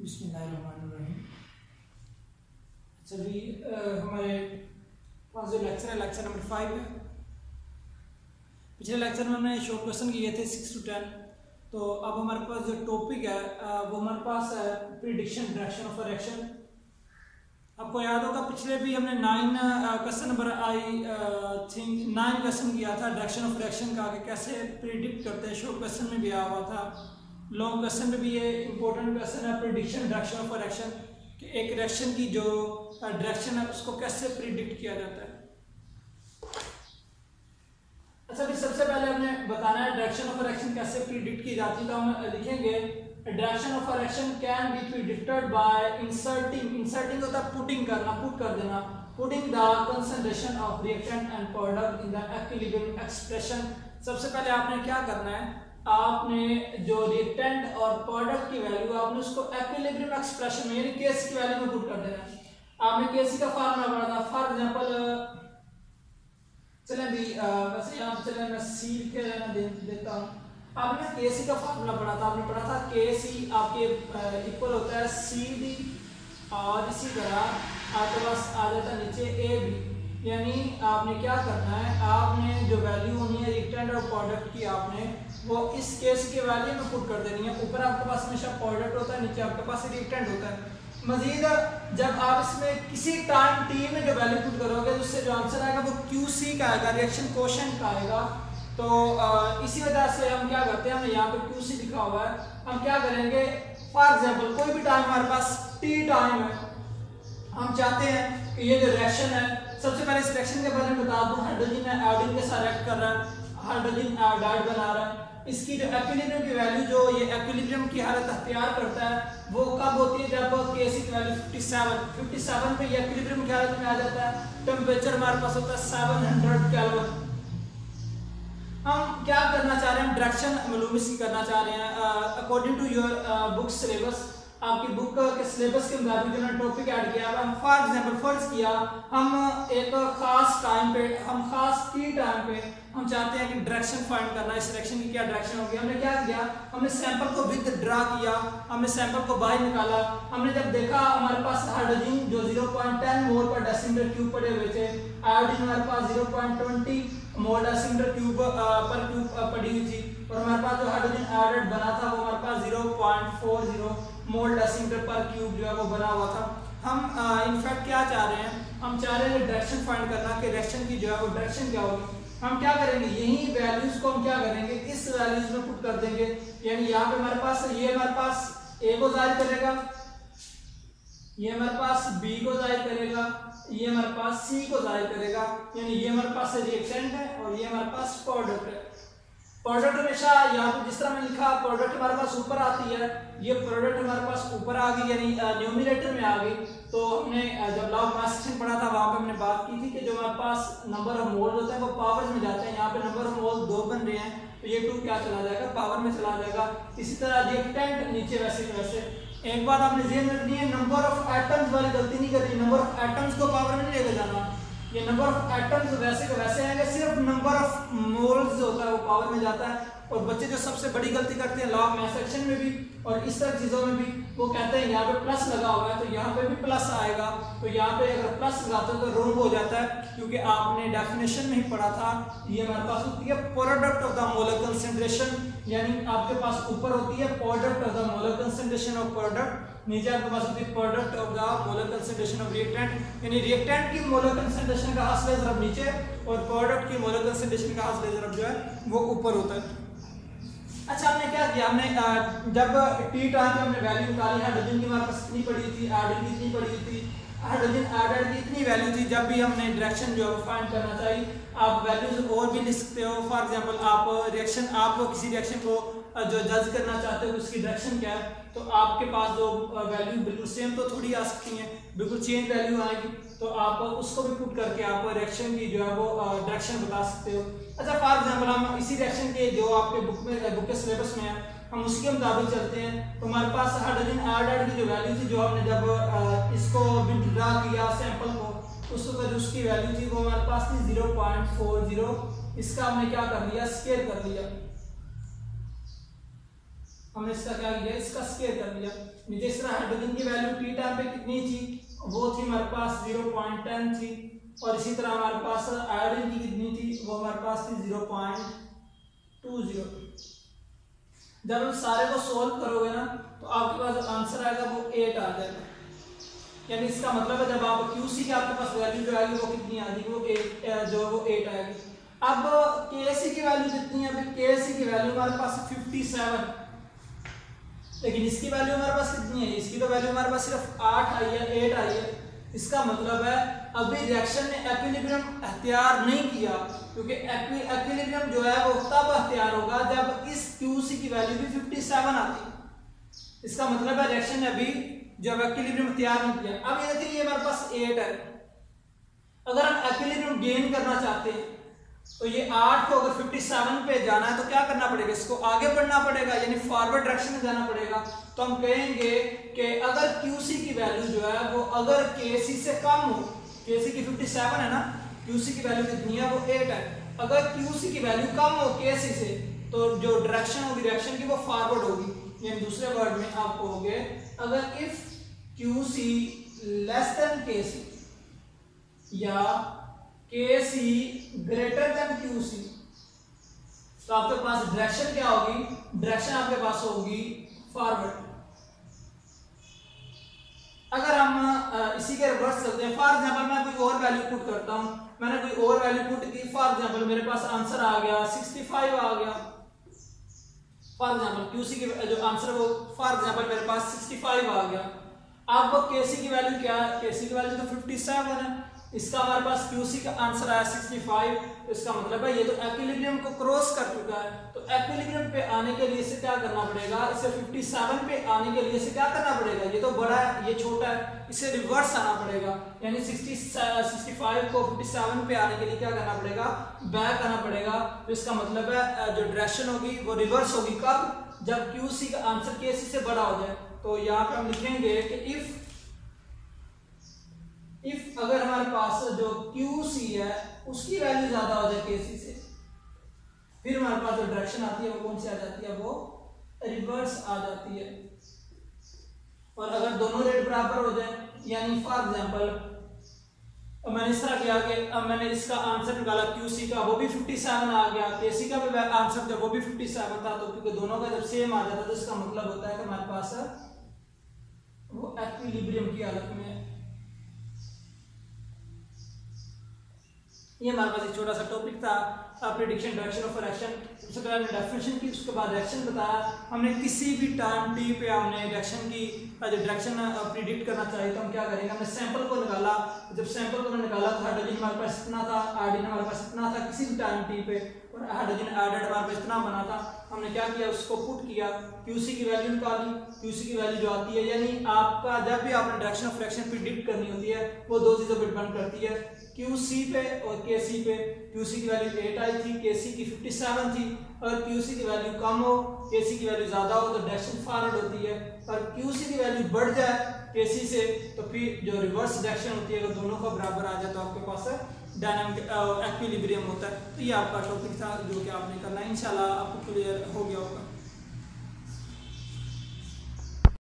बिस्मिल्लाहिर्रहमानिर्रहीम। चलिए हमारे पास जो लेक्चर है लेक्चर नंबर 5 है। पिछले लेक्चर में हमने शॉर्ट क्वेश्चन किए थे 6 to 10। तो अब हमारे पास जो टॉपिक है वो हमारे पास है प्रिडिक्शन डायरेक्शन ऑफ डायरेक्शन। आपको याद होगा पिछले भी हमने 9 क्वेश्चन नंबर थिंक 9 क्वेश्चन किया था डायरेक्शन ऑफ डायरेक्शन का, कि कैसे प्रिडिक्ट करते हैं। शॉर्ट क्वेश्चन में भी आया हुआ था, लॉन्ग क्वेश्चन में भी ये इंपॉर्टेंट क्वेश्चन है प्रिडिक्शन डायरेक्शन ऑफ डायरेक्शन, कि एक डायरेक्शन की जो डायरेक्शन है उसको कैसे प्रिडिक्ट किया जाता है। अच्छा, अभी सबसे पहले हमने बताना है डायरेक्शन ऑफ डायरेक्शन कैसे प्रिडिक्ट की जाती है। तो हम लिखेंगे direction of direction can be predicted by inserting होता है पुटिंग करना, पुट कर देना, putting the concentration of reactant and product in the equilibrium expression. सबसे पहले आपने क्या करना है, आपने जो रिएक्टेंट और प्रोडक्ट की वैल्यू आपने उसको इक्विलिब्रियम एक्सप्रेशन में यानी केसी की वैल्यू में पुट कर देना है। आपने केसी का फार्मूला पढ़ा था, फॉर एग्जांपल चलें भी वैसे यहाँ चलें मैं सी के देता हूँ। आपने केसी का फार्मूला पढ़ा था, आपने पढ़ा था केसी आपके इक्वल होता है सी डी, और इसी तरह आपके पास आ जाता है नीचे ए बी। यानी आपने क्या करना है, आपने जो वैल्यू होनी है रिएक्टेंट और प्रोडक्ट की आपने वो इस केस के वैल्यू में पुट कर देनी है। ऊपर आपके पास हमेशा प्रोडक्ट होता है, नीचे आपके पास रिएक्टेंट होता है। मजीद जब आप इसमें किसी टाइम टी में जो वैल्यू पुट करोगे तो उससे जो आंसर आएगा वो QC का आएगा, रिएक्शन कोशेंट का आएगा। तो इसी वजह से हम क्या करते हैं, हमने यहाँ पे QC लिखा हुआ है, हम क्या करेंगे, फॉर एग्जांपल कोई भी टाइम हमारे पास T टाइम है, हम चाहते हैं कि ये जो रिएक्शन है, सबसे पहले इस रिएक्शन के बारे में बता दूं, हाइड्रोजन आयोडीन के साथ रिएक्ट कर रहा है, हाइड्रोजन आयोडाइड बना रहा है। इसकी जो इक्विलिब्रियम की वैल्यू जो ये इक्विलिब्रियम की हालत अख्तियार करता है वो कब होती है, जब केसी की वैल्यू 57 पे ये इक्विलिब्रियम की हालत में आ जाता है। टेम्परेचर हमारे पास होता है 700 केल्विन। हम क्या करना चाह रहे हैं, डायरेक्शन मालूम इसकी करना चाह रहे हैं according to your book syllabus. आपकी बुक के सिलेबस के मुताबिक जो टॉपिक ऐड किया है, हम फॉर एग्जांपल फर्ज किया हम एक खास टाइम पे, हम खास टी टाइम पे हम चाहते हैं कि डायरेक्शन फाइंड करना, इस डायरेक्शन की क्या डायरेक्शन होगी। हमने क्या किया, हमने सैंपल को विद ड्रा किया, हमने सैंपल को बाहर निकाला। हमने जब देखा हमारे पास हाइड्रोजन जो 0.10 मोल पर डेसीमीटर क्यूब पड़े हुए थे, आयोडीन हमारे पास 0.20 मोल डेसीमीटर क्यूब पर क्यूब पड़ी हुई थी, और हमारे पास जो हाइड्रोजन आयोडाइड बना था वो हमारे पास 0.40 मोल डेसीमीटर पर क्यूब जो है वो बना हुआ था। हम इनफैक्ट क्या चाह रहे हैं, हम चाह रहे हैं डायरेक्शन फाइंड करना कि डायरेक्शन की जो है वो डायरेक्शन क्या होगी। हम क्या करेंगे, यही वैल्यूज को हम क्या करेंगे, इस वैल्यूज में पुट कर देंगे। यानी यहाँ पे हमारे पास ये हमारे पास ए को जाहिर करेगा, ये हमारे पास बी को जाहिर करेगा, ये हमारे पास सी को जाहिर करेगा। यानी ये हमारे पास रिएक्टेंट है और ये हमारे पास प्रोडक्ट है। प्रोडक्ट हमेशा यहाँ पे जिस तरह मैंने लिखा, प्रोडक्ट हमारे पास ऊपर आती है, ये प्रोडक्ट हमारे पास ऊपर आ गई, यानी न्यूमरेटर में आ गई। तो हमने जब लॉ ऑफ मास सेक्शन पढ़ा था वहां पे हमने बात की थी कि जो हमारे पास नंबर ऑफ मोल्स होते हैं वो पावर्स में जाते हैं। यहाँ पे नंबर ऑफ मोल्स 2 बन रहे हैं, तो ये 2 क्या चला जाएगा, पावर में चला जाएगा। इसी तरह रिएक्टेंट नीचे वैसे वैसे। एक बात आपने ध्यान रखनी है, नंबर ऑफ एटम्स वाली गलती नहीं करनी, नंबर ऑफ एटम्स को पावर में नहीं लेकर जाना। ये नंबर ऑफ एटम्स वैसे के वैसे आएंगे, सिर्फ नंबर ऑफ मोल्स जो होता है वो पावर में जाता है। और बच्चे जो सबसे बड़ी गलती करते हैं लॉ ऑफ मास सेक्शन में भी और इस तरह चीजों में भी, वो कहते हैं यहाँ पे प्लस लगा हुआ है तो यहाँ पे भी प्लस आएगा। तो यहाँ पे अगर प्लस लगाते हो तो रॉन्ग हो जाता है, क्योंकि आपने डेफिनेशन में ही पढ़ा था, ये हमारे पास होती है product of the molar concentration. यानी आपके पास ऊपर होती है product of the molar concentration of product, नीचे आपके पास होती है product of the molar concentration of reactant. यानी रिएक्टेंट की मोलर कंसंट्रेशन का हासिल ज़रब नीचे और प्रोडक्ट की मोलर कंसंट्रेशन का हासिल ज़रब जो है वो ऊपर होता है। अच्छा, हमने क्या किया, हमने जब टी टाइम पे हमने वैल्यू निकाली, हाइड्रोजन की हमारे पास कितनी पड़ी हुई थी, आयोडीन की कितनी पड़ी हुई थी, हाइड्रोजन आयोडाइड की इतनी वैल्यू थी। जब भी हमने डायरेक्शन जो है फाइंड करना चाहिए, आप वैल्यूज और भी लिख सकते हो। फॉर एग्जांपल आप रिएक्शन, आप किसी रिएक्शन को जो जज करना चाहते हो उसकी डायरेक्शन क्या है, तो आपके पास जो वैल्यू बिल्कुल सेम तो थोड़ी आ सकती है, बिल्कुल चेंज वैल्यू आएगी, तो आप उसको भी पुट करके आप रिएक्शन की जो है वो डायरेक्शन बता सकते हो। अच्छा, फॉर एग्जांपल हम इसी रिएक्शन के जो आपके बुक के सिलेबस में है हम उसके मुताबिक चलते हैं। तो हमारे पास हाइड्रोजन आयोडाइड की जो वैल्यू थी, जो हमने जब इसको विड्रॉ किया सैंपल को, उसको जो उसकी वैल्यू थी वो हमारे पास थी 0.40। इसका हमने क्या कर लिया, स्केल कर लिया। हमने इसका क्या किया, इसका स्क्वायर कर लिया। जिस तरह हाइड्रोजन की वैल्यू टी टाइम पे कितनी थी, वो थी हमारे पास 0.10 थी, और इसी तरह हमारे पास आयोडीन की कितनी थी, वो हमारे पास थी 0.20। जब हम सारे को सोल्व करोगे ना तो आपके पास जो आंसर आएगा वो 8 आ जाएगा। यानी इसका मतलब है जब आप QC की आपके पास वैल्यू जो आएगी वो कितनी आएगी, वो 8 जो वो 8 आएगी। अब KC की वैल्यू कितनी है, अभी KC की वैल्यू हमारे पास 57, लेकिन इसकी वैल्यू हमारे पास कितनी है, इसकी तो वैल्यू हमारे पास सिर्फ 8 आई है, 8 आई है। इसका मतलब है अभी रिएक्शन ने इक्विलिब्रियम अख्तियार नहीं किया, क्योंकि इक्विलिब्रियम जो है वो तब अख्तियार होगा जब इस QC की वैल्यू भी 57 आती। इसका मतलब है रिएक्शन ने अभी जब इक्विलिब्रियम अख्तियार नहीं किया। अब ये देखिए ये हमारे पास 8 है, अगर हम इक्विलिब्रियम गेन करना चाहते हैं तो ये 8 को अगर 57 पे जाना है तो क्या करना पड़ेगा, इसको आगे बढ़ना पड़ेगा, यानी फॉरवर्ड डायरेक्शन में जाना पड़ेगा। तो हम कहेंगे कि अगर QC की वैल्यू जो है वो अगर KC से कम हो, KC की 57 है ना, QC की वैल्यू कितनी है, वो 8 है। अगर QC की वैल्यू कम हो KC से तो जो डायरेक्शन होगी रिएक्शन की वो फॉरवर्ड होगी। यानी दूसरे वर्ड में आप कहोगे अगर if QC less than KC या KC ग्रेटर देन QC, तो आपके पास डायरेक्शन क्या होगी, डायरेक्शन आपके पास होगी फॉरवर्ड। अगर हम इसी के रिवर्स चलते हैं, फॉर एग्जांपल मैं कोई और वैल्यू पुट करता हूं, मैंने कोई और वैल्यू पुट की, फॉर एग्जांपल मेरे पास आंसर आ गया 65 आ गया। फॉर एग्जांपल QC की जो आंसर है वो फॉर एग्जांपल मेरे पास 65 आ गया। अब KC की वैल्यू क्या है, KC की वैल्यू तो 57 है, इसका हमारे पास QC का आंसर आया 65। तो इसका मतलब है ये तो इक्विलिब्रियम को क्रॉस कर चुका है। तो इक्विलिब्रियम पे आने के लिए इसे क्या करना पड़ेगा, इसे 57 पे आने के लिए इसे क्या करना पड़ेगा, ये तो बड़ा है ये छोटा है, इसे रिवर्स आना पड़ेगा। यानी 65 को 57 पे आने के लिए क्या करना पड़ेगा, बैक आना पड़ेगा। तो इसका मतलब है जो डायरेक्शन होगी वो रिवर्स होगी, कब, जब QC का आंसर KC से बड़ा हो जाए। तो यहाँ पे हम लिखेंगे कि इफ अगर हमारे पास जो QC है उसकी वैल्यू ज्यादा हो जाए KC से, फिर हमारे पास जो डायरेक्शन आती है वो कौन सी आ जाती है, वो रिवर्स आ जाती है। और अगर दोनों रेट बराबर हो जाए, यानी फॉर एग्जांपल मैंने इस तरह किया कि अब मैंने इसका आंसर निकाला QC का, वो भी 57 आ गया, KC का भी आंसर जब वो भी 57 था, तो क्योंकि दोनों का जब सेम आ जाता है तो इसका मतलब होता है कि हमारे पास वो इक्विलिब्रियम की हालत में है। ये हमारे पास एक छोटा सा टॉपिक था, प्रेडिक्शन डायरेक्शन ऑफ रिएक्शन। सबसे पहले हमने डेफिनेशन की, उसके बाद रिएक्शन बताया। हमने किसी भी टाइम टी पे हमने रिएक्शन की जो डायरेक्शन प्रिडिक्ट करना चाहिए तो हम क्या करेंगे, हमने सैंपल को निकाला। जब सैंपल को निकाला तो हाइड्रोजन हमारे पास इतना था, आयोडीन हमारे पास इतना था किसी भी टाइम टी पे, और हाइड्रोजन आयोडाइड हमारे पास इतना बना था। हमने क्या किया, उसको पुट किया, QC की वैल्यू निकाली। QC की वैल्यू जो आती है, यानी आपका जब भी आपने डायरेक्शन ऑफ रिएक्शन प्रिडिक्ट करनी होती है वो दो चीजों पर डिपेंड करती है, QC पे और KC पे। QC की वैल्यू 8 आई थी, KC की 57 थी। और QC की वैल्यू कम हो, KC की वैल्यू ज्यादा हो तो डायरेक्शन फॉरवर्ड होती है। और QC की वैल्यू बढ़ जाए KC से तो फिर जो रिवर्स डायरेक्शन होती है, अगर दोनों का बराबर आ जाए तो आपके पास डायनामिक इक्विलिब्रियम होता है। तो ये आपका टॉपिक था जो कि आपने करना है, इंशाल्लाह आपको क्लियर हो गया होगा।